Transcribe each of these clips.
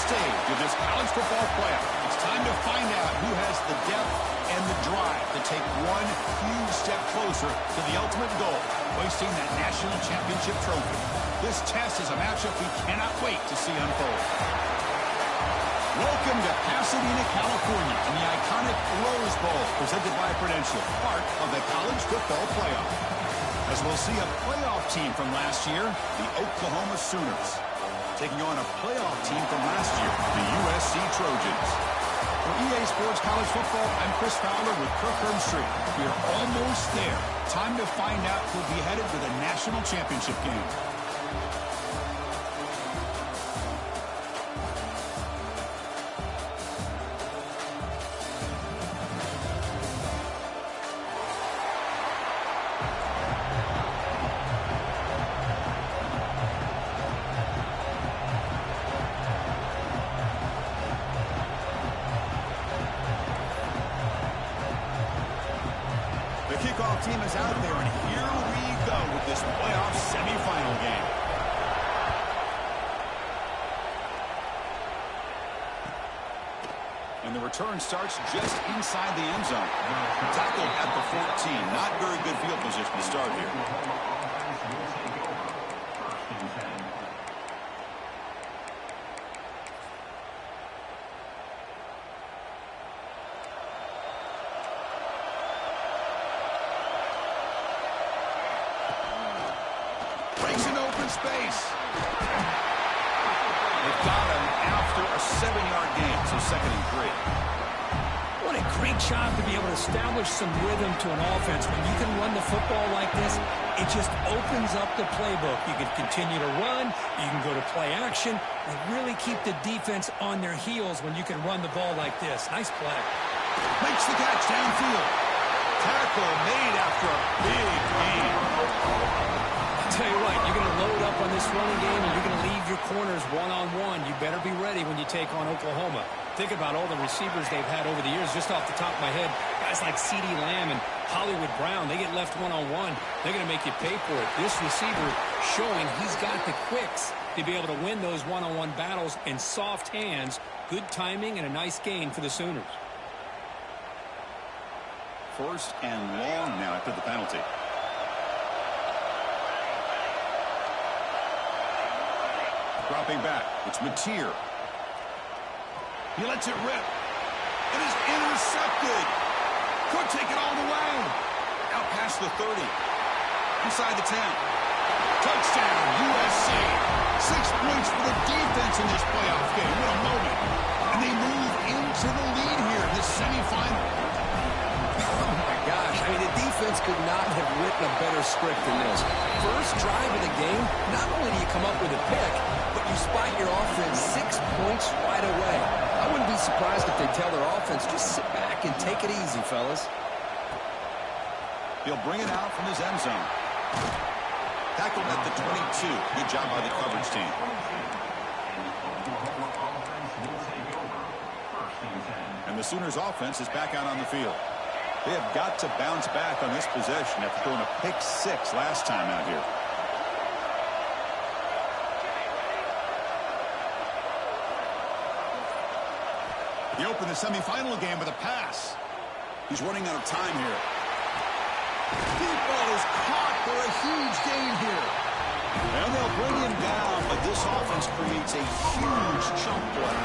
stage of this college football playoff. It's time to find out who has the depth and the drive to take one huge step closer to the ultimate goal, hoisting that national championship trophy. This test is a matchup we cannot wait to see unfold. Welcome to Pasadena, California, and the iconic Rose Bowl, presented by Prudential, part of the college football playoff. As we'll see a playoff team from last year, the Oklahoma Sooners, taking on a playoff team from last year, the USC Trojans. For EA Sports College Football, I'm Chris Fowler with Kirk Herbstreit. We are almost there. Time to find out who'll be headed to the national championship game. Kickoff team is out there, and here we go with this playoff semifinal game. And the return starts just inside the end zone. Tackled at the 14. Not very good field position to start here. Space. They've got him after a 7-yard gain, so 2nd and 3. What a great job to be able to establish some rhythm to an offense. When you can run the football like this, it just opens up the playbook. You can continue to run, you can go to play action, and really keep the defense on their heels when you can run the ball like this. Nice play. Makes the catch downfield. Tackle made after a big gain. Tell you what, you're going to load up on this running game and you're going to leave your corners one-on-one. You better be ready when you take on Oklahoma. Think about all the receivers they've had over the years. Just off the top of my head, guys like CeeDee Lamb and Hollywood Brown, they get left one-on-one. They're going to make you pay for it. This receiver showing he's got the quicks to be able to win those one-on-one battles in soft hands. Good timing and a nice gain for the Sooners. 1st and long now after the penalty. Dropping back, it's Mateer. He lets it rip. It is intercepted. Could take it all the way. Out past the 30. Inside the 10. Touchdown, USC. 6 points for the defense in this playoff game. What a moment. And they move into the lead here in this semifinal. Oh, my gosh. I mean, the defense could not have written a better script than this. First drive of the game, not only do you come up with a pick, but you spot your offense 6 points right away. I wouldn't be surprised if they tell their offense, just sit back and take it easy, fellas. He'll bring it out from his end zone. Tackled at the 22. Good job by the coverage team. And the Sooners offense is back out on the field. They have got to bounce back on this possession after throwing a pick 6 last time out here. He opened the semifinal game with a pass. He's running out of time here. Deep ball is caught for a huge gain here. And they'll bring him down, but this offense creates a huge chunk play.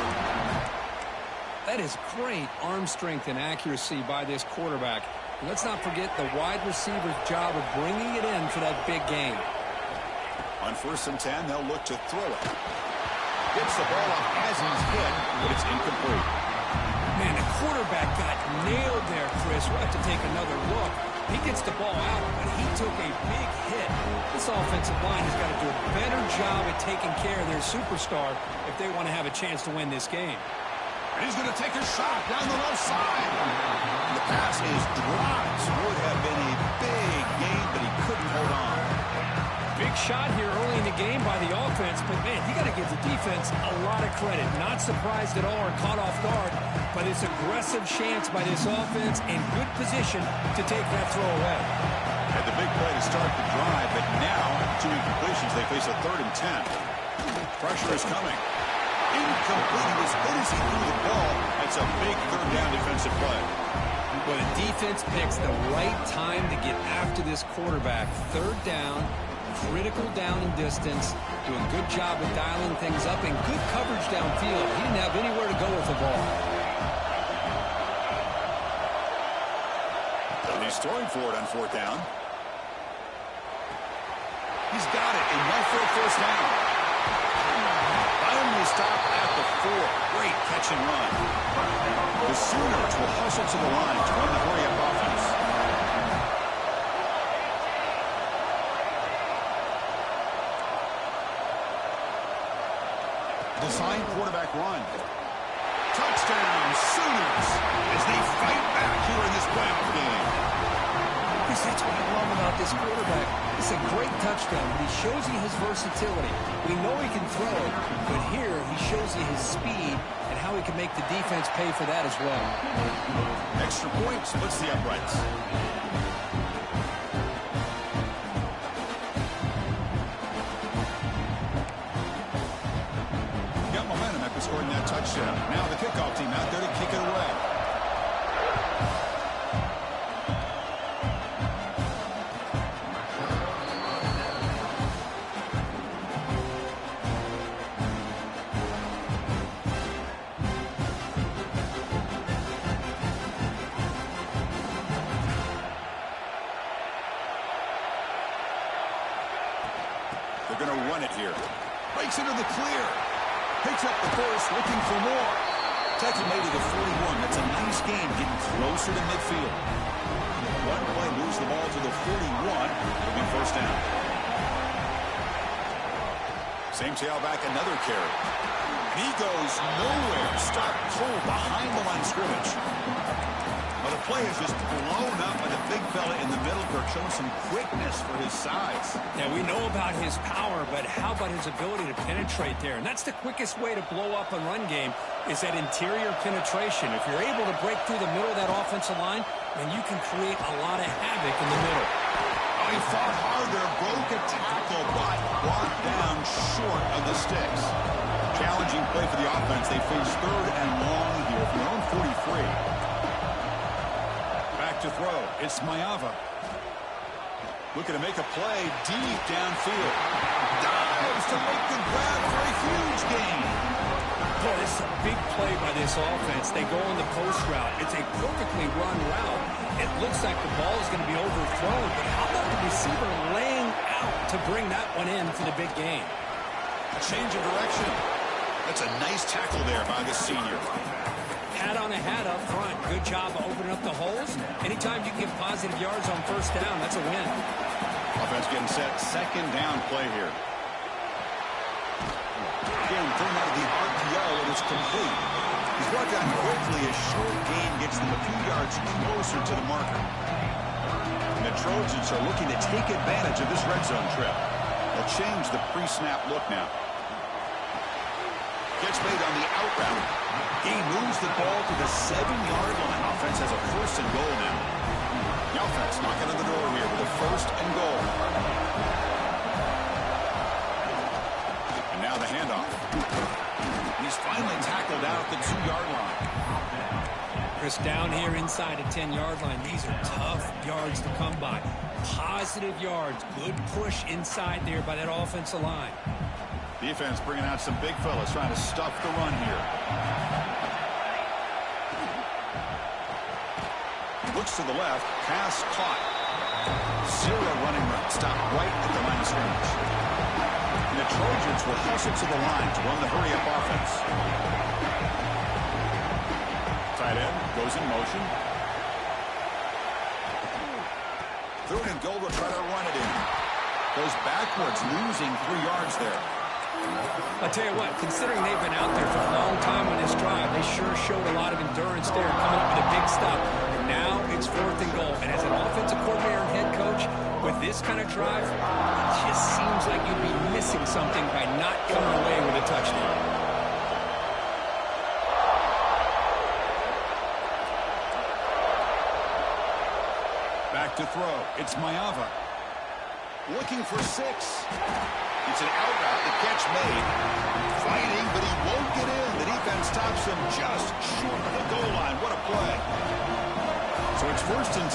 That is great arm strength and accuracy by this quarterback. And let's not forget the wide receiver's job of bringing it in for that big game. On 1st and 10, they'll look to throw it. Gets the ball off as he's hit, but it's incomplete. Man, the quarterback got nailed there, Chris. We'll have to take another look. He gets the ball out, but he took a big hit. This offensive line has got to do a better job at taking care of their superstar if they want to have a chance to win this game. And he's going to take a shot down the left side. And the pass is dropped. Would have been a big gain, but he couldn't hold on. Big shot here early in the game by the offense, but man, you got to give the defense a lot of credit. Not surprised at all or caught off guard by this aggressive chance by this offense in good position to take that throw away. Had the big play to start the drive, but now 2 incompletions. They face a 3rd and 10. Pressure is coming. Incomplete. He was hit as he threw the ball. That's a big third down defensive play. Well, the defense picks the right time to get after this quarterback. Third down, critical down and distance, doing a good job of dialing things up, and good coverage downfield. He didn't have anywhere to go with the ball. And he's throwing for it on fourth down. He's got it, enough for a first down. Finally stopped at the 4. Great catch and run. The Sooners will hustle to the line to run the hurry-up offense. Design quarterback run. Touchdown, Sooners, as they fight back here in this playoff game. That's what I love about this quarterback. It's a great touchdown, but he shows you his versatility. We know he can throw it, but here he shows you his speed and how he can make the defense pay for that as well. Extra point splits the uprights. Got momentum after scoring that touchdown. Now the kickoff team out there to kick it away. They're going to run it here. Breaks into the clear. Picks up the first, looking for more. Tackle made to the 41. That's a nice game, getting closer to midfield. One play moves the ball to the 41. It'll be first down. Same tailback, another carry. He goes nowhere. Stopped cold behind the line of scrimmage. Well, the play is just blown up by the big fella in the middle. Kirk showing some quickness for his size. Yeah, we know about his power, but how about his ability to penetrate there? And that's the quickest way to blow up a run game is that interior penetration. If you're able to break through the middle of that offensive line, then you can create a lot of havoc in the middle. Oh, he fought hard there, broke a tackle, but brought down short of the sticks. Challenging play for the offense. They face third and long here from their own 43. To throw. It's Mayava. Looking to make a play deep downfield. Dives to make the grab for a huge gain. Boy, this is a big play by this offense. They go on the post route. It's a perfectly run route. It looks like the ball is going to be overthrown, but how about the receiver laying out to bring that one in for the big gain? A change of direction. That's a nice tackle there by the senior. Hat on a hat up front. Good job of opening up the holes. Anytime you can get positive yards on first down, that's a win. Offense getting set. Second down play here. Again, thrown out of the RPO, and it's complete. He's brought down quickly. A short gain gets them a few yards closer to the marker. And the Trojans are looking to take advantage of this red zone trip. They'll change the pre-snap look now. Gets made on the out route. He moves the ball to the 7-yard line. Offense has a first and goal now. The offense knocking on the door here with a first and goal. And now the handoff. He's finally tackled out at the 2-yard line. Chris, down here inside the 10-yard line, these are tough yards to come by. Positive yards. Good push inside there by that offensive line. Defense bringing out some big fellas trying to stuff the run here. Looks to the left. Pass caught. Zero running route. Stop right at the line of scrimmage. And the Trojans will hustle to the line to run the hurry-up offense. Tight end goes in motion. Third and goal to try to run it in. Goes backwards, losing 3 yards there. I'll tell you what, considering they've been out there for a long time on this drive, they sure showed a lot of endurance there, coming up with a big stop. And now it's fourth and goal. And as an offensive coordinator and head coach, with this kind of drive, it just seems like you'd be missing something by not coming away with a touchdown. Back to throw. It's Mayava. Looking for 6. It's an out route. The catch made. Fighting, but he won't it in. The defense stops him just short of the goal line. What a play. So it's 1st and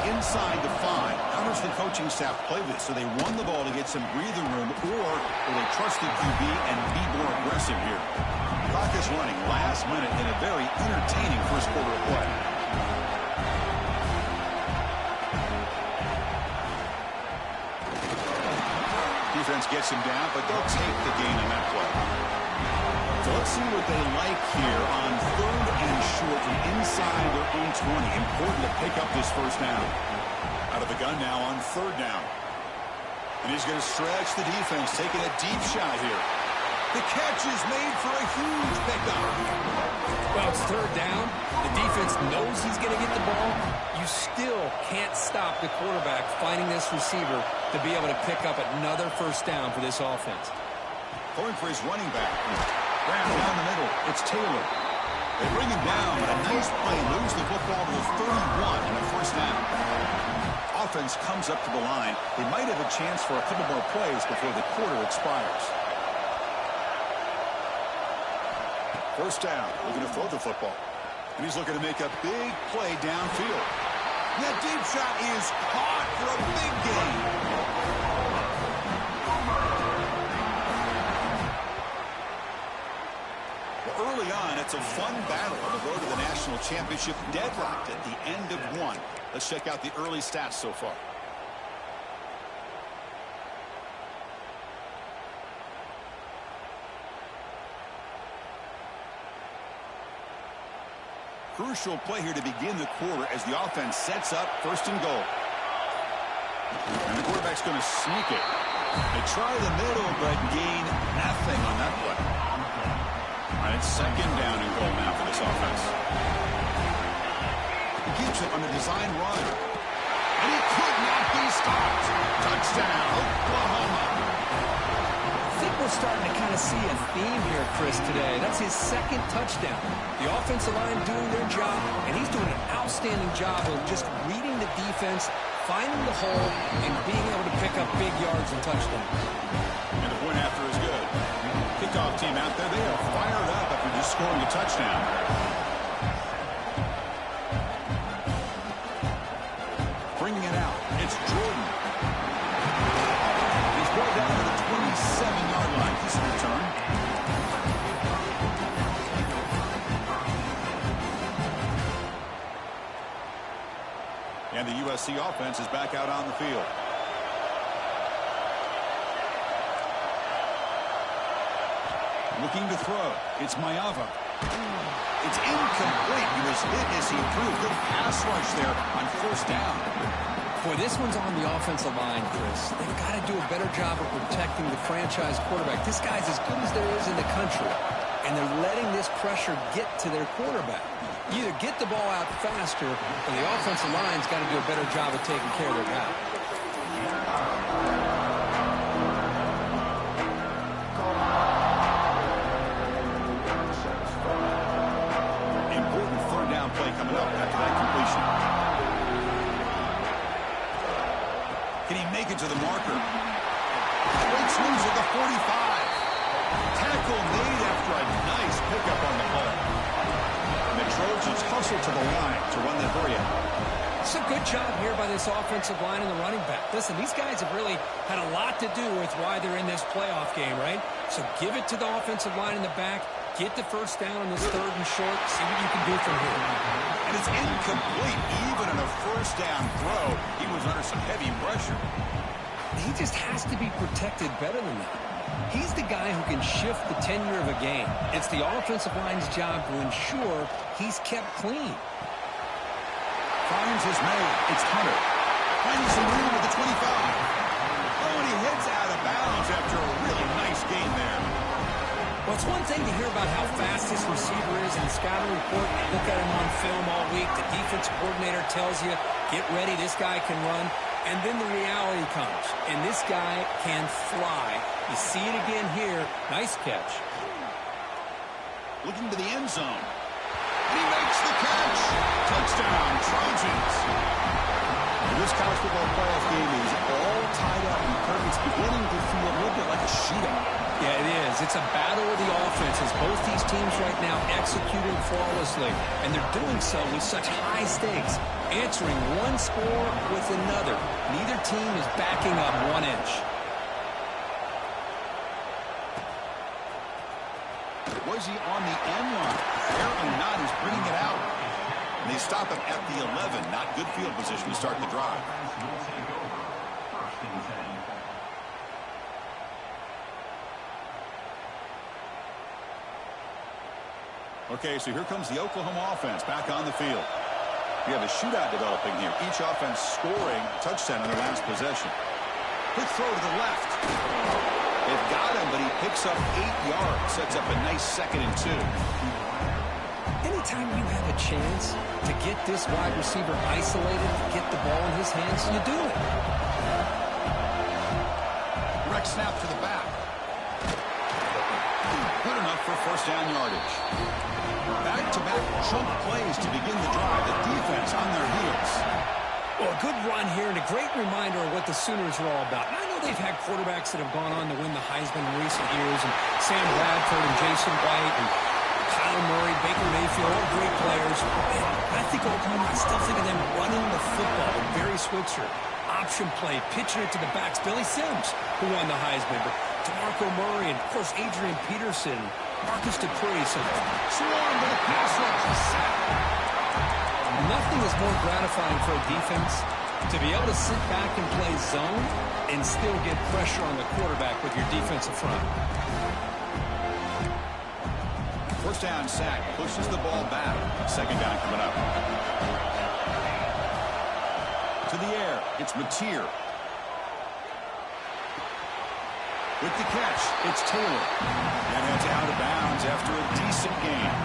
10, inside the 5. How does the coaching staff play this? So they run the ball to get some breathing room, or will they trust the QB and be more aggressive here? Clock is running last minute in a very entertaining first quarter of play. Defense gets him down, but they'll take the gain on that play. So let's see what they like here on 3rd and short from inside their own 20. Important to pick up this first down. Out of the gun now on 3rd down. And he's going to stretch the defense, taking a deep shot here. The catch is made for a huge pickup. Well, it's 3rd down. The defense knows he's going to get the ball. You still can't stop the quarterback finding this receiver to be able to pick up another first down for this offense. Going for his running back. Grab down the middle. It's Taylor. They bring him down, but a nice play. Lose the football to the 31 and a first down. Offense comes up to the line. They might have a chance for a couple more plays before the quarter expires. First down, looking to throw the football. And he's looking to make a big play downfield. That deep shot is caught for a big gain. Well, early on, it's a fun battle on the road to the national championship, deadlocked at the end of 1. Let's check out the early stats so far. Crucial play here to begin the quarter as the offense sets up 1st and goal. And the quarterback's going to sneak it. They try the middle, but gain nothing on that play. All right, it's 2nd down and goal now for this offense. He keeps it on a design run. And he could not be stopped. Touchdown, Oklahoma. I think we're starting to kind of see a theme here, Chris, today. That's his 2nd touchdown. The offensive line doing their job, and he's doing an outstanding job of just reading the defense, finding the hole, and being able to pick up big yards and touchdowns. And the point after is good. Kickoff team out there, they are fired up after just scoring a touchdown. Bringing it out, it's Jordan. He's brought down to the 27-yard line. This return. And the USC offense is back out on the field. Looking to throw. It's Mayava. It's incomplete. He was hit as he threw. Good pass rush there on 1st down. Boy, this one's on the offensive line, Chris. They've got to do a better job of protecting the franchise quarterback. This guy's as good as there is in the country, and they're letting this pressure get to their quarterback. You either get the ball out faster, or the offensive line's got to do a better job of taking care of their guy. Important 3rd down play coming up after that completion. Can he make it to the marker? Breaks loose at the 45. Tackle made after a nice pickup on the play. And the Trojans hustle to the line to run the hurry up. It's a good job here by this offensive line and the running back. Listen, these guys have really had a lot to do with why they're in this playoff game, right? So give it to the offensive line in the back. Get the first down on this 3rd and short. See what you can do from here. And it's incomplete. Even in a 1st down throw, he was under some heavy pressure. He just has to be protected better than that. He's the guy who can shift the tenure of a game. It's the offensive line's job to ensure he's kept clean. Finds his man. It's Hunter. Finding some room at the 25. Oh, and he heads out of bounds after a really nice gain there. Well, it's one thing to hear about how fast this receiver is in the scouting report. Look at him on film all week. The defense coordinator tells you, get ready, this guy can run. And then the reality comes, and this guy can fly. You see it again here. Nice catch. Looking to the end zone. And he makes the catch. Touchdown, Trojans. This college football playoff game is all tied up, and Kirk, it's beginning to feel a little bit like a shootout. Yeah, it is. It's a battle of the offenses. Both these teams right now executing flawlessly, and they're doing so with such high stakes, answering one score with another. Neither team is backing up 1 inch. Was he on the end line? Apparently not. He's bringing it out. And they stop him at the 11. Not good field position to start the drive. Okay, so here comes the Oklahoma offense back on the field. We have a shootout developing here. Each offense scoring a touchdown in their last possession. Quick throw to the left. They've got him, but he picks up 8 yards. Sets up a nice 2nd and 2. Anytime you have a chance to get this wide receiver isolated, get the ball in his hands, you do it. Direct snap to the back. Good enough for first down yardage. Back-to-back chunk plays to begin the drive. The defense on their heels. Well, a good run here and a great reminder of what the Sooners are all about. And I know they've had quarterbacks that have gone on to win the Heisman in recent years, and Sam Bradford and Jason White and Kyler Murray, Baker Mayfield, all great players. And I think Oklahoma, I still think of them running the football. Barry Switzer, option play, pitching it to the backs. Billy Sims, who won the Heisman, but DeMarco Murray, and of course Adrian Peterson, Marcus Dupree. So Swarm to the pass rush. nothing is more gratifying for a defense to be able to sit back and play zone and still get pressure on the quarterback with your defensive front. First down sack. Pushes the ball back. Second down coming up. To the air. It's Mateer. With the catch, it's Taylor. And it's out of bounds after a decent game.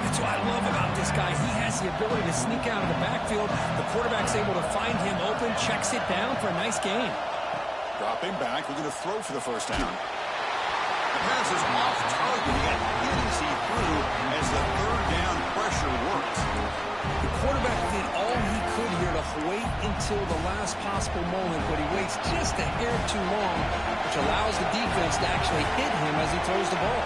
That's what I love about this guy. He has the ability to sneak out of the backfield. The quarterback's able to find him open, checks it down for a nice gain. Dropping back, looking to throw for the first down. The pass is off target. He got easy through as the third down pressure worked. The quarterback did all he could here to wait until the last possible moment, but he waits just a hair too long, which allows the defense to actually hit him as he throws the ball.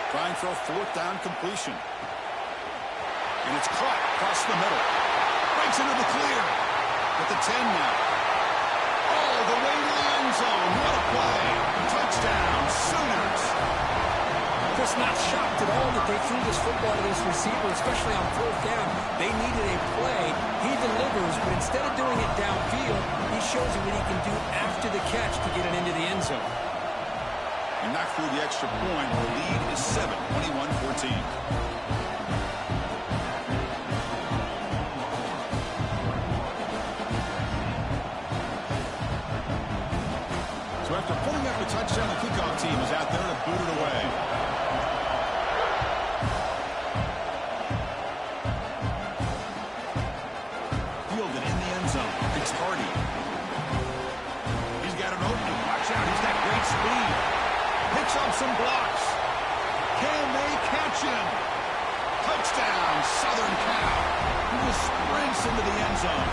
Trying for a fourth down completion. And it's caught across the middle. Breaks into the clear. At the 10 now. All the way to the end zone. What a play. Touchdown, Sooners. Just not shocked at all that they threw this football to this receiver, especially on fourth down. They needed a play. He delivers, but instead of doing it downfield, he shows you what he can do after the catch to get it into the end zone. And knocked through the extra point. The lead is 7, 21-14. So after putting up a touchdown, the kickoff team is out there to boot it away. Fielded in the end zone. It's Hardy. He's got an opening. Watch out. He's got great speed. Picks up some blocks. Can they catch him? Touchdown, Southern Cal. He just sprints into the end zone.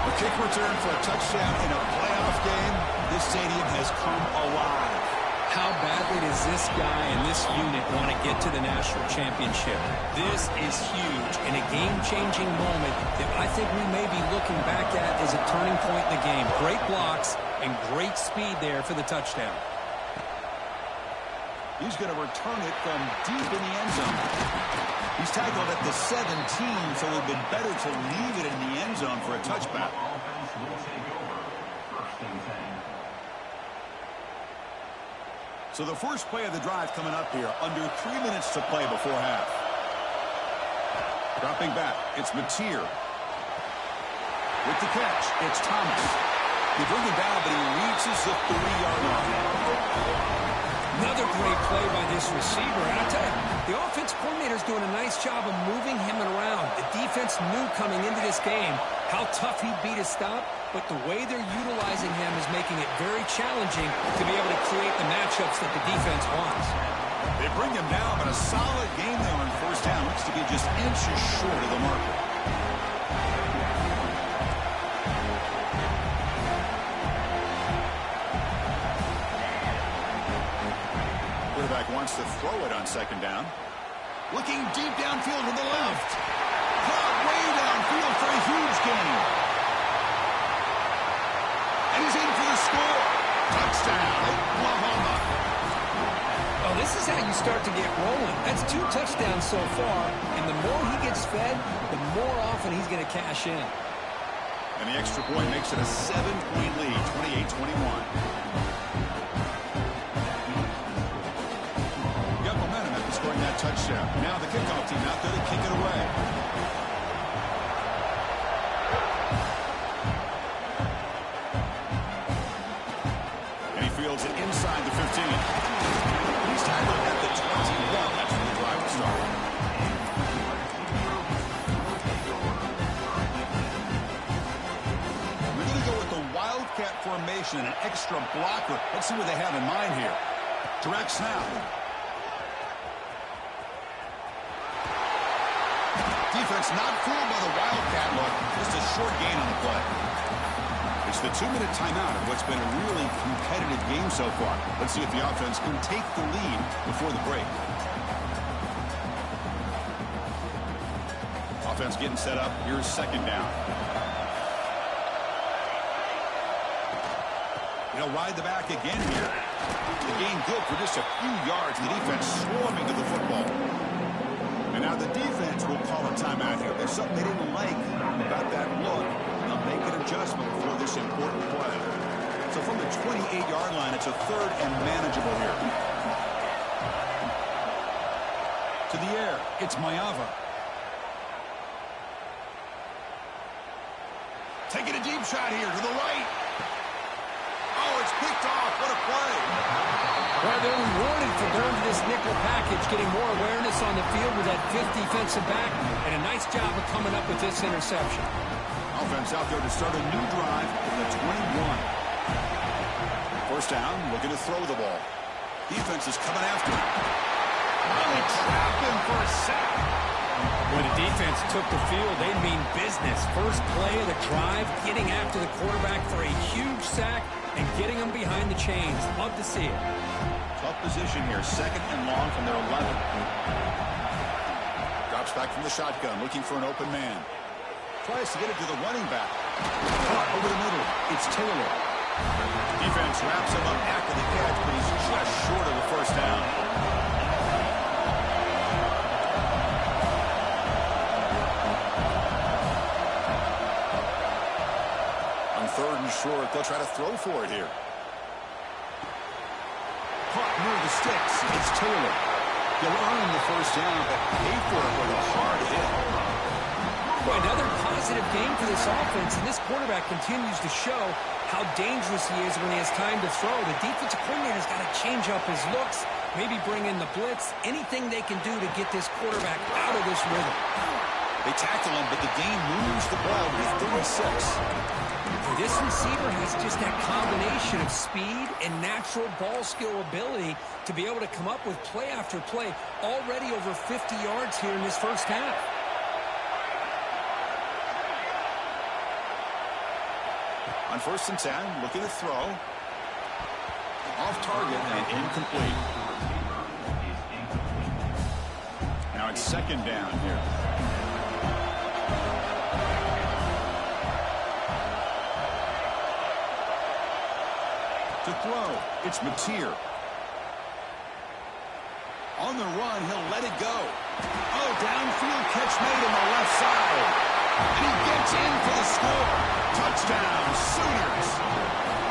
A kick return for a touchdown in a playoff game. This stadium has come alive. How badly does this guy and this unit want to get to the national championship? This is huge and a game-changing moment that I think we may be looking back at as a turning point in the game. Great blocks and great speed there for the touchdown. He's going to return it from deep in the end zone. He's tackled at the 17, so it would have been better to leave it in the end zone for a touchback. So the first play of the drive coming up here, under 3 minutes to play before half. Dropping back, it's Mateer. With the catch, it's Thomas. He brings him down, but he reaches the 3-yard line. Another great play by this receiver. And I'll tell you, the offense coordinator's doing a nice job of moving him around. The defense knew coming into this game how tough he'd be to stop, but the way they're utilizing him is making it very challenging to be able to create the matchups that the defense wants. They bring him down, but a solid game there on first down. Looks to be just inches short of the marker. Quarterback wants to throw it on second down. Looking deep downfield to the left. Caught way downfield for a huge gain. And he's in for the score. Touchdown, Oklahoma. Oh, this is how you start to get rolling. That's 2 touchdowns so far, and the more he gets fed, the more often he's going to cash in. And the extra point makes it a 7-point lead, 28-21. Got momentum after scoring that touchdown. Now the kickoff team out there to kick it away. And he fields it inside the 15. He's tackled at the 21. That's where the drive will start. We're going to go with the Wildcat formation, an extra blocker. Let's see what they have in mind here. Direct snap. Defense not fooled by the Wildcat look. Just a short gain on the play. It's the 2-minute timeout of what's been a really competitive game so far. Let's see if the offense can take the lead before the break. Offense getting set up. Here's second down. He'll ride the back again here. The gain good for just a few yards. The defense swarming to the football. And now the defense will call a timeout here. There's something they didn't like about that look. They'll make an adjustment for this important play. So from the 28-yard line, it's a 3rd and manageable here. To the air, it's Mayava. Taking a deep shot here to the right. Oh, it's picked off. What a play. Well, they're rewarded for going to this nickel package, getting more awareness on the field with that 5th defensive back, and a nice job of coming up with this interception. Offense out there to start a new drive from the 21. First down, looking to throw the ball. Defense is coming after him. Oh, they trapped him for a sack. When the defense took the field, they mean business. First play of the drive, getting after the quarterback for a huge sack and getting him behind the chains. Love to see it. Tough position here, 2nd and long from their 11. Drops back from the shotgun, looking for an open man. Tries to get it to the running back. Caught over the middle. It's Taylor. Defense wraps him up after the catch, but he's just short of the first down. On 3rd and short, they'll try to throw for it here. Caught near the sticks. It's Taylor. He'll earn the first down, but pay for it with a hard hit. Boy, another positive game for this offense, and this quarterback continues to show how dangerous he is when he has time to throw. The defensive coordinator's got to change up his looks, maybe bring in the blitz, anything they can do to get this quarterback out of this rhythm. They tackle him, but the game moves the ball to 36. This receiver has just that combination of speed and natural ball skill ability to be able to come up with play after play, already over 50 yards here in this first half. On 1st and 10, looking to throw. Off target and incomplete. Now it's 2nd down here. To throw, it's Mateer. On the run, he'll let it go. Oh, downfield catch made on the left side. And he gets in for the score. Touchdown, Sooners.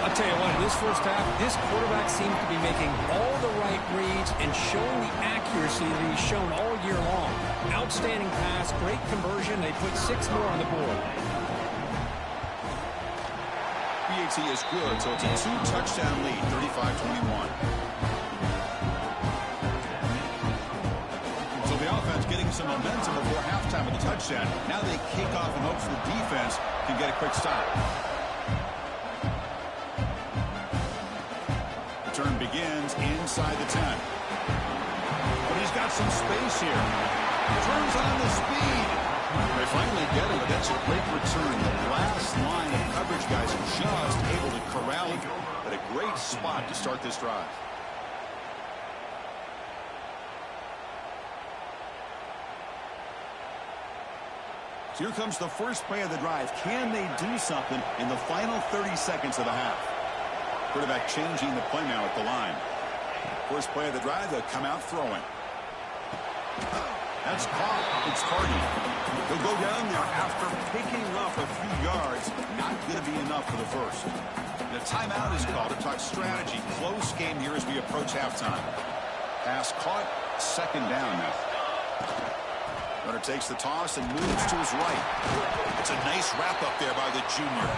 I'll tell you what, in this first half, this quarterback seems to be making all the right reads and showing the accuracy that he's shown all year long. Outstanding pass, great conversion. They put 6 more on the board. BAT is good, so it's a 2-touchdown lead, 35-21. So the offense getting some momentum before halftime with a touchdown. Now they kick off in hopes the defense can get a quick stop. Return begins inside the 10. got some space here. Turns on the speed. They finally get it, but that's a great return. The last line of coverage guys just able to corral him at a great spot to start this drive. So here comes the first play of the drive. Can they do something in the final 30 seconds of the half? Quarterback changing the play now at the line. First play of the drive, they'll come out throwing. That's caught. It's Hardy. He'll go down there after picking up a few yards. Not going to be enough for the first. The timeout is called to talk strategy. Close game here as we approach halftime. Pass caught. Second down now. Runner takes the toss and moves to his right. It's a nice wrap up there by the junior.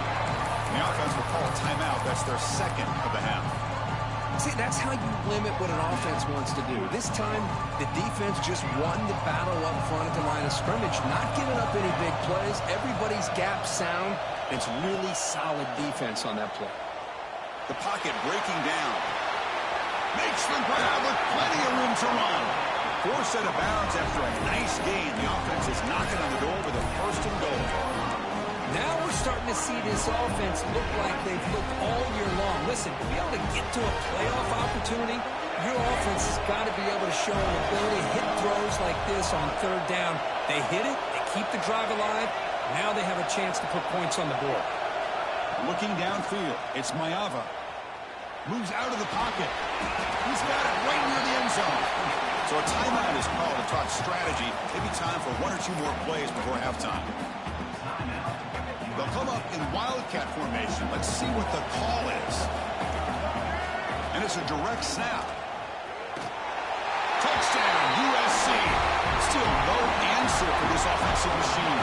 The offense will call a timeout. That's their second of the half. See, that's how you limit what an offense wants to do. This time, the defense just won the battle up front at the line of scrimmage, not giving up any big plays. Everybody's gap sound. It's really solid defense on that play. The pocket breaking down. Makes the grab with plenty of room to run. Forced out of bounds after a nice gain. The offense is knocking on the door with a first and goal. Now we're starting to see this offense look like they've looked all year long. Listen, to be able to get to a playoff opportunity, your offense has got to be able to show an ability to hit throws like this on third down. They hit it, they keep the drive alive. Now they have a chance to put points on the board. Looking downfield, it's Mayava. Moves out of the pocket. He's got it right near the end zone. So a timeout is called to talk strategy. Maybe time for one or two more plays before halftime. They'll come up in Wildcat formation. Let's see what the call is. And it's a direct snap. Touchdown, USC. Still no answer for this offensive machine.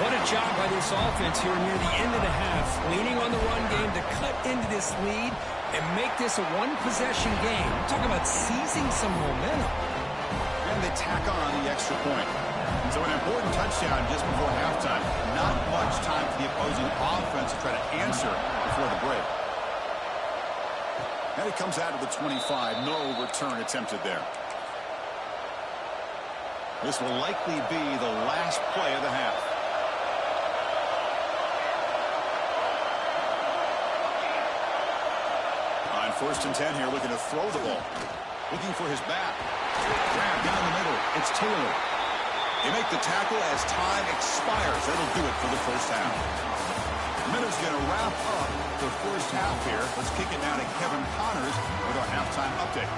What a job by this offense here near the end of the half. Leaning on the run game to cut into this lead and make this a one-possession game. I'm talking about seizing some momentum. And they tack on the extra point. So an important touchdown just before halftime. Not much time for the opposing offense to try to answer before the break. And it comes out of the 25. No return attempted there. This will likely be the last play of the half. On 1st and 10 here, looking to throw the ball. Looking for his back. Grab down the middle. It's Taylor. They make the tackle as time expires. That'll do it for the first half. The minute's going to wrap up the first half here. Let's kick it now to Kevin Connors with our halftime update.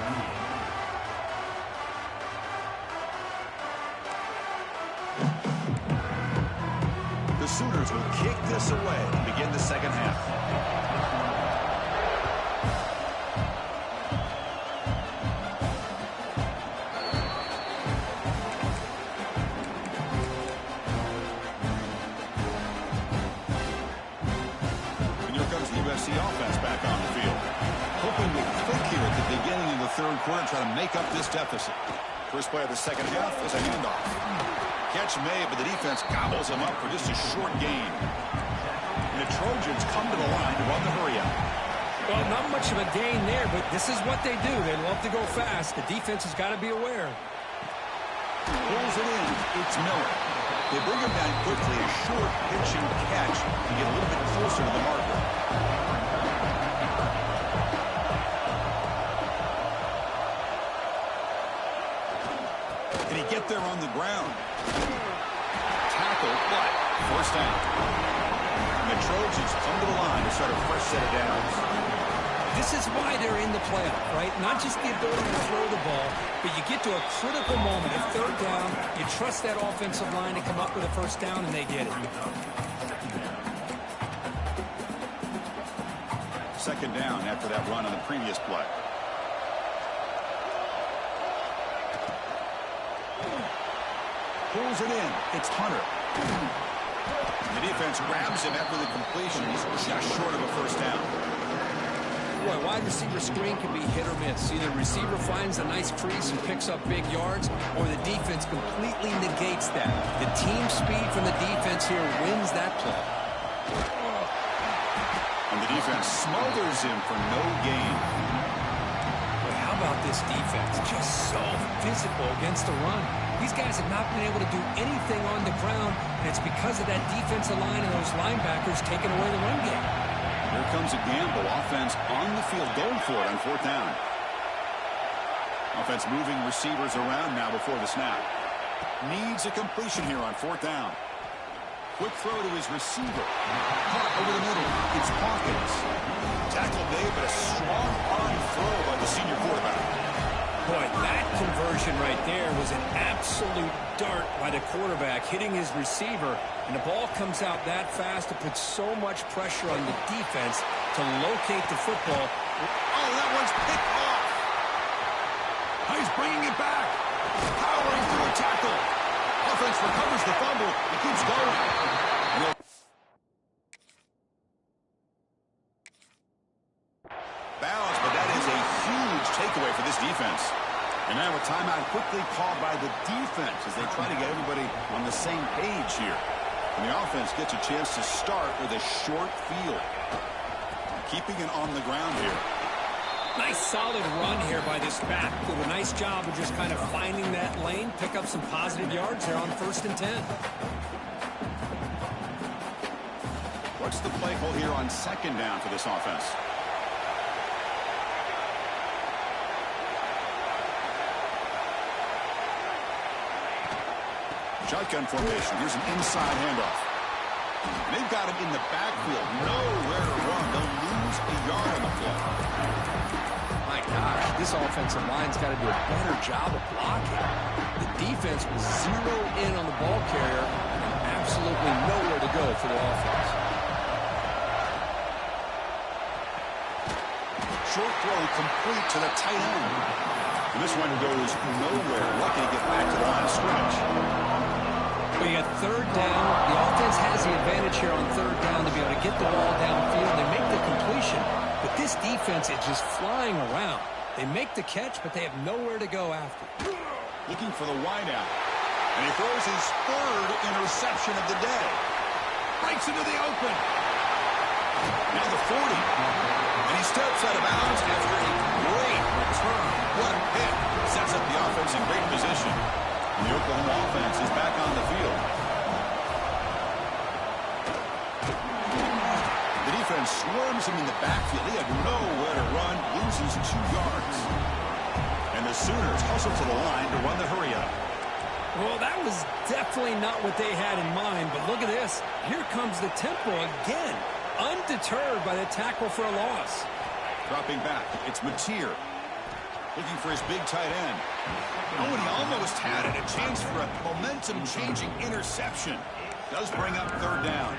The Sooners will kick this away and begin the second half. The offense back on the field. Hoping to click here at the beginning of the third quarter and try to make up this deficit. First play of the second half is a handoff. Catch made, but the defense gobbles him up for just a short gain. And the Trojans come to the line to run the hurry up. Well, not much of a gain there, but this is what they do. They love to go fast. The defense has got to be aware. Pulls it in. It's Miller. They bring him down quickly. A short pitching catch to get a little bit closer to the marker. Did he get there on the ground? Tackle, but first down. And the Trojans come to the line to start a fresh set of downs. This is why they're in the playoff, right? Not just the ability to throw the ball, but you get to a critical moment at third down. You trust that offensive line to come up with a first down, and they get it. Second down after that run on the previous play. Pulls it in. It's Hunter. The defense grabs him after the completion. He's just short of a first down. Boy, wide receiver screen can be hit or miss. Either the receiver finds a nice crease and picks up big yards, or the defense completely negates that. The team speed from the defense here wins that play. And the defense smothers him for no gain. Boy, how about this defense? Just so physical against the run. These guys have not been able to do anything on the ground, and it's because of that defensive line and those linebackers taking away the run game. Here comes a gamble. Offense on the field going for it on fourth down. Offense moving receivers around now before the snap. Needs a completion here on fourth down. Quick throw to his receiver. Caught over the middle. It's Hawkins. Tackle made, but a strong arm throw by the senior quarterback. Boy, that conversion right there was an absolute dart by the quarterback, hitting his receiver, and the ball comes out that fast to put so much pressure on the defense to locate the football. Oh, that one's picked off. He's bringing it back. Powering through a tackle. Offense recovers the fumble. It keeps going. Bounds, but that is a huge takeaway for this defense. And now a timeout quickly called by the defense as they try to get everybody on the same page here. And the offense gets a chance to start with a short field. Keeping it on the ground here. Nice solid run here by this back. Did a nice job of just kind of finding that lane, pick up some positive yards there on 1st and 10. What's the play call here on 2nd down for this offense? Shotgun formation. Here's an inside handoff. And they've got him in the backfield. Nowhere to run. They'll lose a yard on the play. My gosh, this offensive line's got to do a better job of blocking. The defense was zeroed in on the ball carrier and absolutely nowhere to go for the offense. Short throw complete to the tight end. And this one goes nowhere. Lucky to get back to the line of scrimmage. We got 3rd down. The offense has the advantage here on 3rd down to be able to get the ball downfield. They make the completion, but this defense is just flying around. They make the catch, but they have nowhere to go after. Looking for the wideout. And he throws his 3rd interception of the day. Breaks into the open. Now the 40. And he steps out of bounds after a great return. What a hit. Sets up the offense in great position. And the Oklahoma offense is back on the field. The defense swarms him in the backfield. He had nowhere to run, loses 2 yards. And the Sooners hustle to the line to run the hurry-up. Well, that was definitely not what they had in mind, but look at this. Here comes the tempo again, undeterred by the tackle for a loss. Dropping back, it's Mateer. Looking for his big tight end. Oh, and he almost had it. A chance for a momentum-changing interception. Does bring up 3rd down.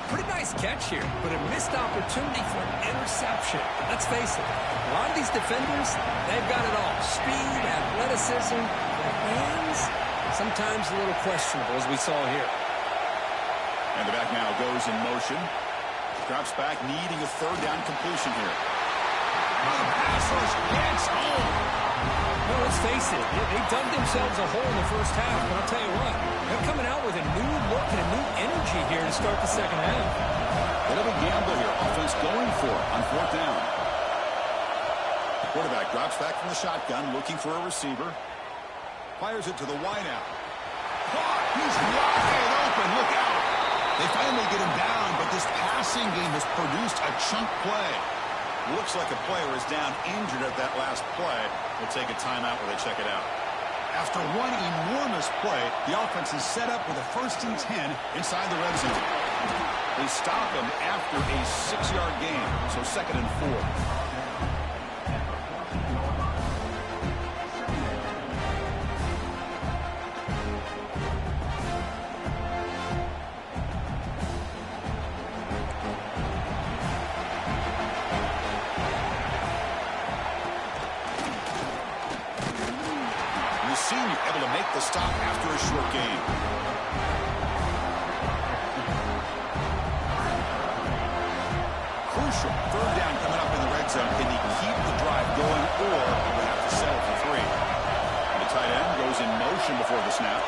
Pretty nice catch here, but a missed opportunity for an interception. Let's face it, a lot of these defenders, they've got it all. Speed, athleticism, their hands, sometimes a little questionable, as we saw here. And the back now goes in motion. Drops back, needing a 3rd down completion here. Oh, the pass rush gets home. Well, let's face it, they dug themselves a hole in the first half, but I'll tell you what, they're coming out with a new look and a new energy here to start the second half. Bit of a gamble here. Offense going for it on 4th down. Quarterback drops back from the shotgun, looking for a receiver. Fires it to the wideout. Caught! He's wide open. Look out! They finally get him down, but this passing game has produced a chunk play. Looks like a player is down injured at that last play. We'll take a timeout where they check it out. After one enormous play, the offense is set up with a 1st and 10 inside the red zone. They stop him after a 6-yard gain, so 2nd and 4. Senior able to make the stop after a short gain. Crucial 3rd down coming up in the red zone. Can he keep the drive going, or he would have to settle for 3? And the tight end goes in motion before the snap.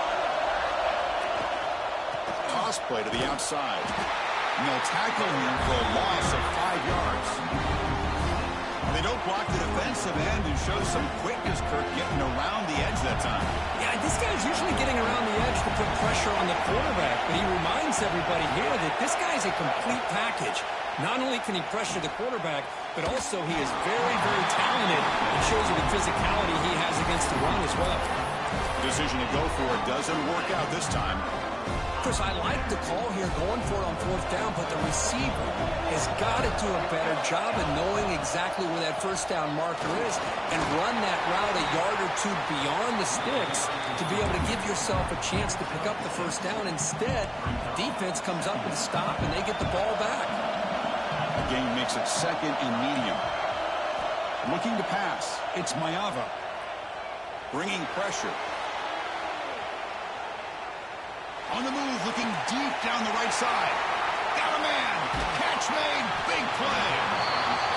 Toss play to the outside. And they'll tackle him for a loss of 5 yards. They don't block the defensive end and show some quickness, Kirk, getting around the edge that time. Yeah, this guy's usually getting around the edge to put pressure on the quarterback, but he reminds everybody here that this guy's a complete package. Not only can he pressure the quarterback, but also he is very, very talented and shows you the physicality he has against the run as well. Decision to go for it doesn't work out this time. Chris, I like the call here going for it on fourth down, but the receiver has got to do a better job of knowing exactly where that first down marker is and run that route a yard or two beyond the sticks to be able to give yourself a chance to pick up the first down. Instead, defense comes up with a stop and they get the ball back. The game makes it second and medium. Looking to pass. It's Mayava. Bringing pressure. On the move, looking deep down the right side. Got a man. Catch made. Big play.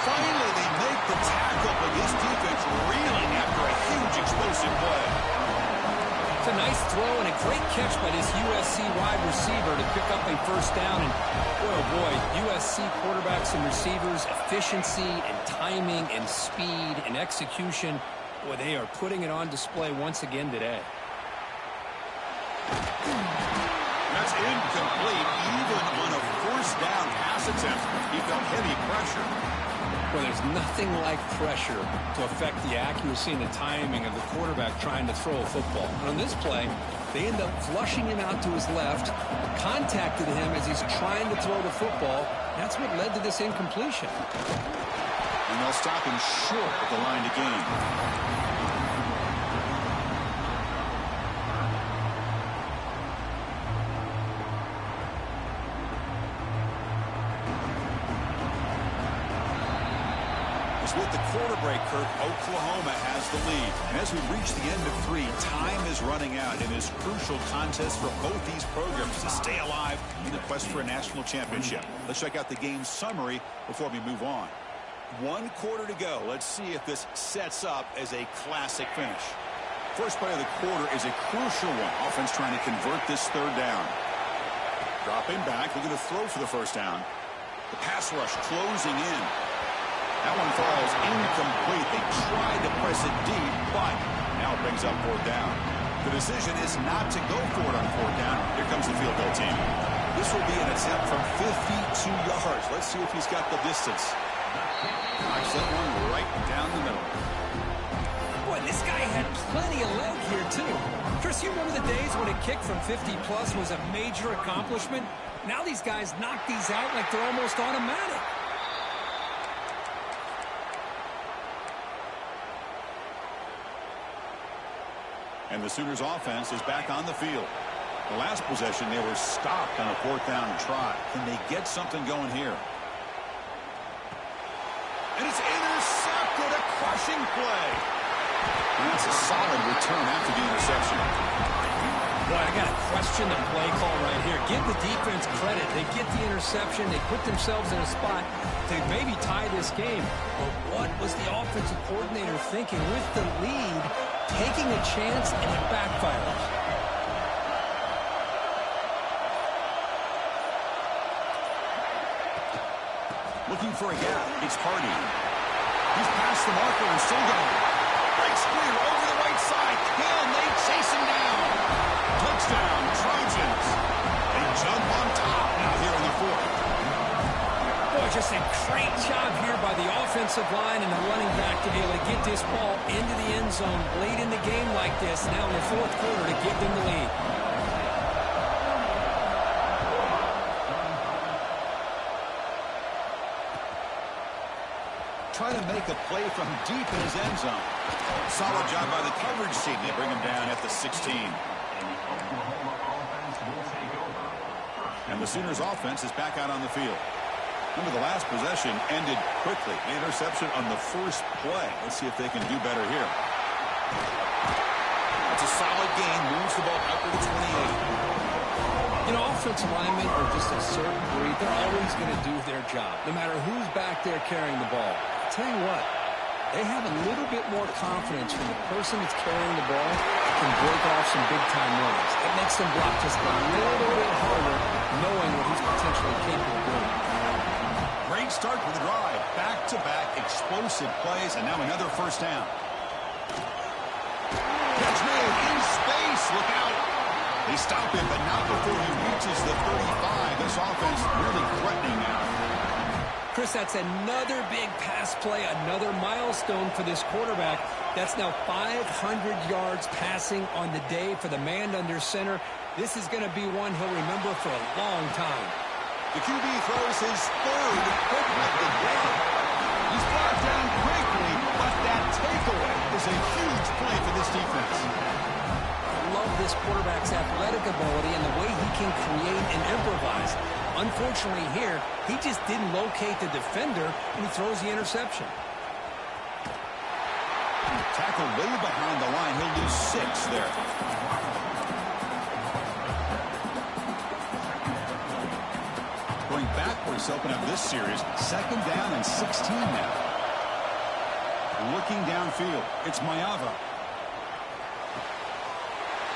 Finally, they make the tackle, but his defense reeling after a huge explosive play. It's a nice throw and a great catch by this USC wide receiver to pick up a first down. And boy, oh boy, USC quarterbacks and receivers, efficiency and timing and speed and execution. Boy, they are putting it on display once again today. That's incomplete, even on a first down pass attempt. He felt heavy pressure. Well, there's nothing like pressure to affect the accuracy and the timing of the quarterback trying to throw a football. And on this play, they end up flushing him out to his left, contacted him as he's trying to throw the football. That's what led to this incompletion. And they'll stop him short at the line to gain. With the quarter break, Kirk, Oklahoma has the lead. And as we reach the end of 3, time is running out in this crucial contest for both these programs to stay alive in the quest for a national championship. Let's check out the game summary before we move on. 1 quarter to go. Let's see if this sets up as a classic finish. First play of the quarter is a crucial one. Offense trying to convert this third down. Dropping back, looking to throw for the first down. The pass rush closing in. That one falls incomplete. They tried to press it deep, but now it brings up fourth down. The decision is not to go for it on fourth down. Here comes the field goal team. This will be an attempt from 52 yards. Let's see if he's got the distance. Knocks that one right down the middle. Boy, this guy had plenty of leg here, too. Chris, you remember the days when a kick from 50-plus was a major accomplishment? Now these guys knock these out like they're almost automatic. And the Sooners offense is back on the field. The last possession, they were stopped on a fourth down try. Can they get something going here? And it's intercepted, a crushing play. And that's a solid return after the interception. Boy, I got to question the play call right here. Give the defense credit. They get the interception. They put themselves in a spot to maybe tie this game. But what was the offensive coordinator thinking with the lead, taking a chance, and it backfires? Looking for a gap. It's Hardy. He's past the marker and still going. Breaks clear over the right side. Can they chase him down? Touchdown, Trojans. They jump on top now here in the fourth. Boy, just a great job here by the offensive line and the running back to be able to get this ball into the end zone late in the game like this, now in the fourth quarter, to give them the lead. Trying to make a play from deep in his end zone. Solid job by the coverage team. They bring him down at the 16. And the Sooners offense is back out on the field. Remember, the last possession ended quickly. The interception on the first play. Let's see if they can do better here. That's a solid gain. Moves the ball out to the 28. You know, offensive linemen are just a certain breed. They're always going to do their job, no matter who's back there carrying the ball. I'll tell you what, they have a little bit more confidence when the person that's carrying the ball can break off some big-time runs. It makes them block just a little bit harder, knowing what he's potentially capable of doing. Great great start to the drive. Back-to-back explosive plays, and now another first down. Catch made in space. Look out. They stop him, but not before he reaches the 35. This offense really threatening now. Chris, that's another big pass play, another milestone for this quarterback. That's now 500 yards passing on the day for the man under center. This is going to be one he'll remember for a long time. The QB throws his third hook of the day. He's brought down quickly, but that takeaway is a huge play for this defense. I love this quarterback's athletic ability and the way he can create and improvise. Unfortunately here, he just didn't locate the defender, and he throws the interception. Tackled way behind the line. He'll lose 6 there. Going backwards to open up this series. 2nd down and 16 now. Looking downfield. It's Mayava.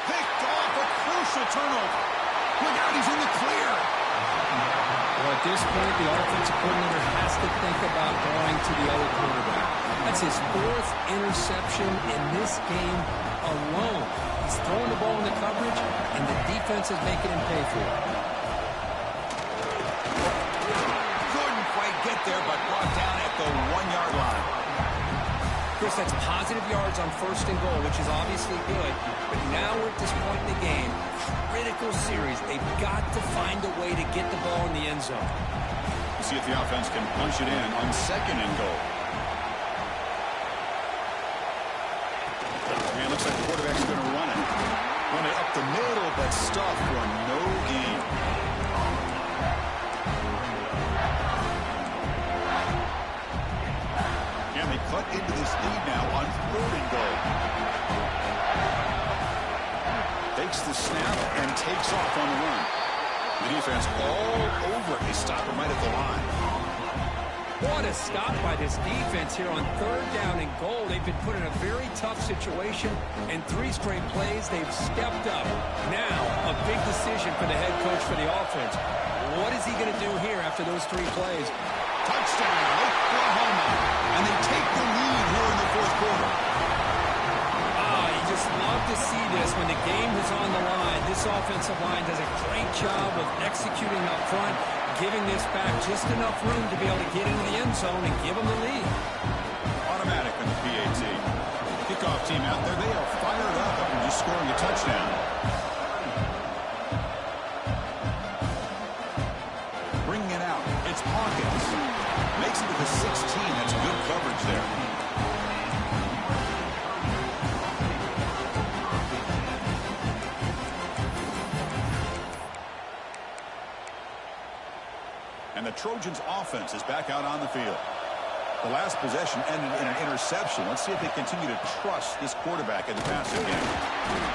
Picked off, a crucial turnover. Look out, he's in the clear. Well, at this point, the offensive coordinator has to think about going to the other quarterback. That's his 4th interception in this game alone. He's throwing the ball in the coverage, and the defense is making him pay for it. Couldn't quite get there, but brought down at the 1-yard line. Chris, that's positive yards on 1st and goal, which is obviously good. But now we're at this point in the game, critical series. They've got to find a way to get the ball in the end zone. See if the offense can punch it in on 2nd and goal. Man, looks like the quarterback's going to run it. Run it up the middle, but stuff for no gain. And they cut into this lead now on 3rd and goal. Takes the snap and takes off on the run. The defense all over it. They stop him right at the line. What a stop by this defense here on 3rd down and goal. They've been put in a very tough situation, and 3 straight plays, they've stepped up. Now, a big decision for the head coach for the offense. What is he going to do here after those 3 plays? Touchdown, Oklahoma. And they take the lead here in the 4th quarter. You just love to see this when the game is on the line. This offensive line does a great job of executing up front, giving this back just enough room to be able to get into the end zone and give them the lead. Automatic in the PAT. Kickoff team out there, they are fired up after just scoring a touchdown. Bringing it out, it's Hawkins. Makes it to the 16, that's good coverage there. And the Trojans' offense is back out on the field. The last possession ended in an interception. Let's see if they continue to trust this quarterback in the passing game.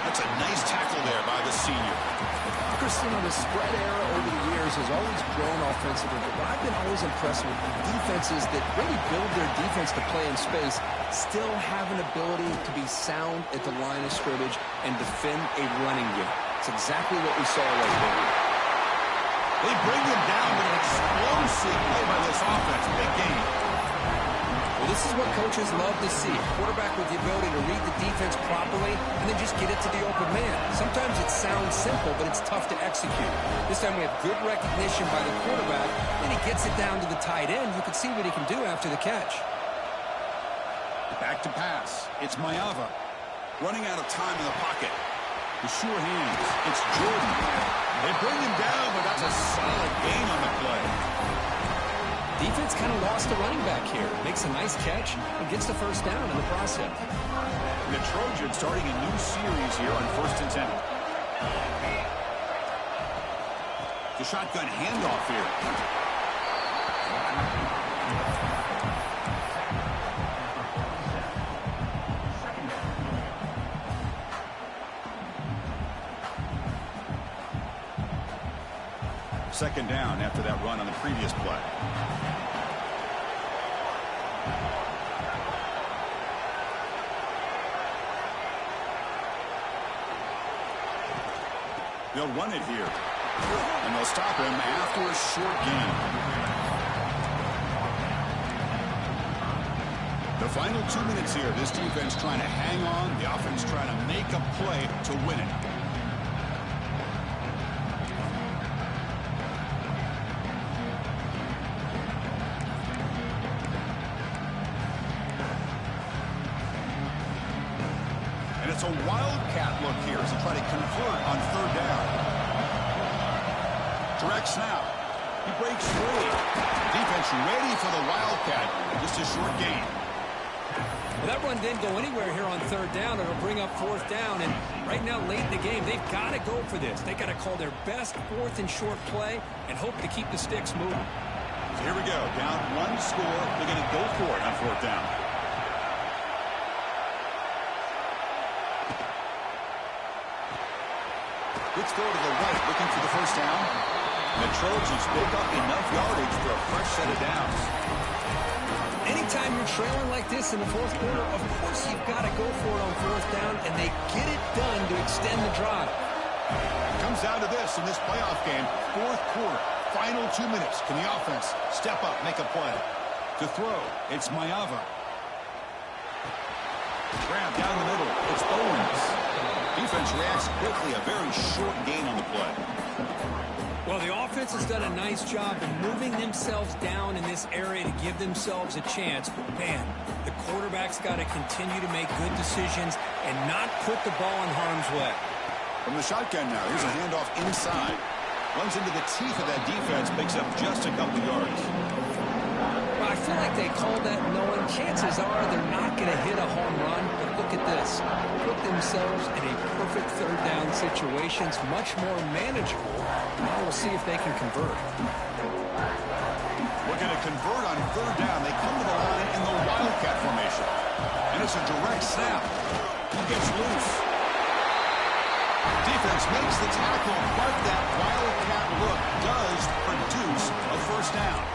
That's a nice tackle there by the senior. Christian, the spread era over the years has always grown offensively, but I've been always impressed with the defenses that really build their defense to play in space, still have an ability to be sound at the line of scrimmage and defend a running game. It's exactly what we saw right there. They bring him down with an explosive play by this offense. Big game. Well, this is what coaches love to see. A quarterback with the ability to read the defense properly and then just get it to the open man. Sometimes it sounds simple, but it's tough to execute. This time we have good recognition by the quarterback, and he gets it down to the tight end. You can see what he can do after the catch. Back to pass. It's Mayava. Running out of time in the pocket. The sure hands. It's Jordan. They bring him down, but that's a solid gain on the play. Defense kind of lost a running back here. Makes a nice catch and gets the first down in the process. The Trojans starting a new series here on 1st and 10. The shotgun handoff here. Second down after that run on the previous play. They'll run it here. And they'll stop him after a short gain. The final 2 minutes here. This defense trying to hang on. The offense trying to make a play to win it. And it's a wildcat look here as they try to convert on third down. Direct snap. He breaks free. Defense ready for the wildcat. Just a short gain. Well, that run didn't go anywhere here on third down. It'll bring up fourth down. And right now, late in the game, they've got to go for this. They've got to call their best fourth and short play and hope to keep the sticks moving. So here we go. Down one score. They're going to go for it on fourth down. Let's go to the right, looking for the first down. The Trojans pick up enough yardage for a fresh set of downs. Anytime you're trailing like this in the fourth quarter, of course you've got to go for it on fourth down, and they get it done to extend the drive. It comes down to this in this playoff game. Fourth quarter, final 2 minutes. Can the offense step up, make a play? To throw, it's Mayava. Grab down the middle, it's Owens. Defense reacts quickly, a very short gain on the play. Well, the offense has done a nice job in moving themselves down in this area to give themselves a chance. Man, the quarterback's got to continue to make good decisions and not put the ball in harm's way. From the shotgun now, here's a handoff inside. Runs into the teeth of that defense, picks up just a couple yards. Well, I feel like they called that knowing chances are they're not going to hit a home run. But look at this. Put themselves in a perfect third down situation. It's much more manageable. Now we'll see if they can convert. We're going to convert on third down. They come to the line in the wildcat formation. And it's a direct snap. He gets loose. Defense makes the tackle, but that wildcat look does produce a first down.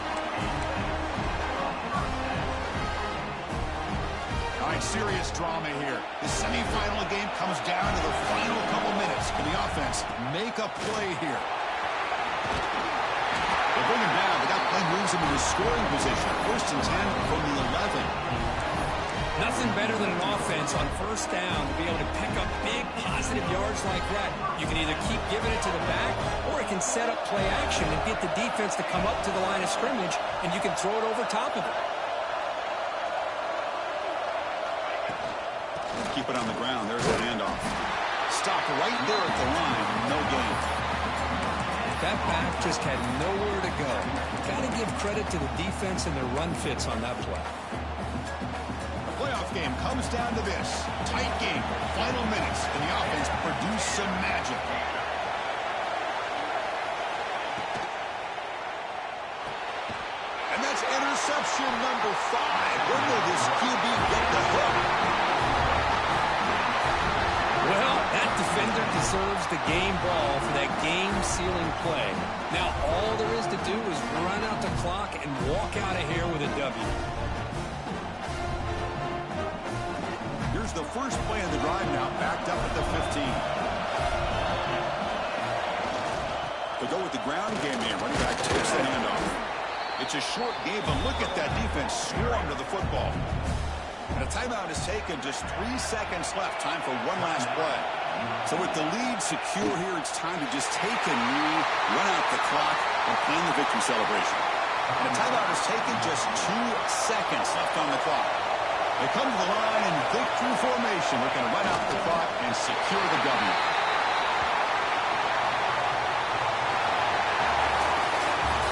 All right, serious drama here. The semifinal game comes down to the final couple minutes. Can the offense make a play here? They bring him down. But that play moves him into scoring position. First and 10 from the 11. Nothing better than an offense on first down to be able to pick up big positive yards like that. You can either keep giving it to the back, or it can set up play action and get the defense to come up to the line of scrimmage, and you can throw it over top of it. Keep it on the ground. There's the handoff. Stopped right there at the line. No gain. That back just had nowhere to go. Got to give credit to the defense and their run fits on that play. The playoff game comes down to this. Tight game. Final minutes. And the offense produced some magic. And that's interception number 5. Where will this QB get the hook? Well, that defender deserves the game ball for that game-sealing play. Now, all there is to do is run out the clock and walk out of here with a W. Here's the first play of the drive now, backed up at the 15. They go with the ground game here. Running back takes the handoff. It's a short game, but look at that defense swarm to the football. And a timeout is taken. Just 3 seconds left. Time for one last play. So with the lead secure here, it's time to just take a knee, run out the clock, and plan the victory celebration. And a timeout is taken. Just 2 seconds left on the clock. They come to the line in victory formation. They're going to run out the clock and secure the W.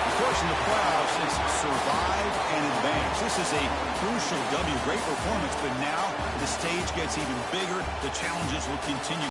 Of course, in the playoffs, it's survive and advance. This is a crucial W. Great performance, but now the stage gets even bigger. The challenges will continue.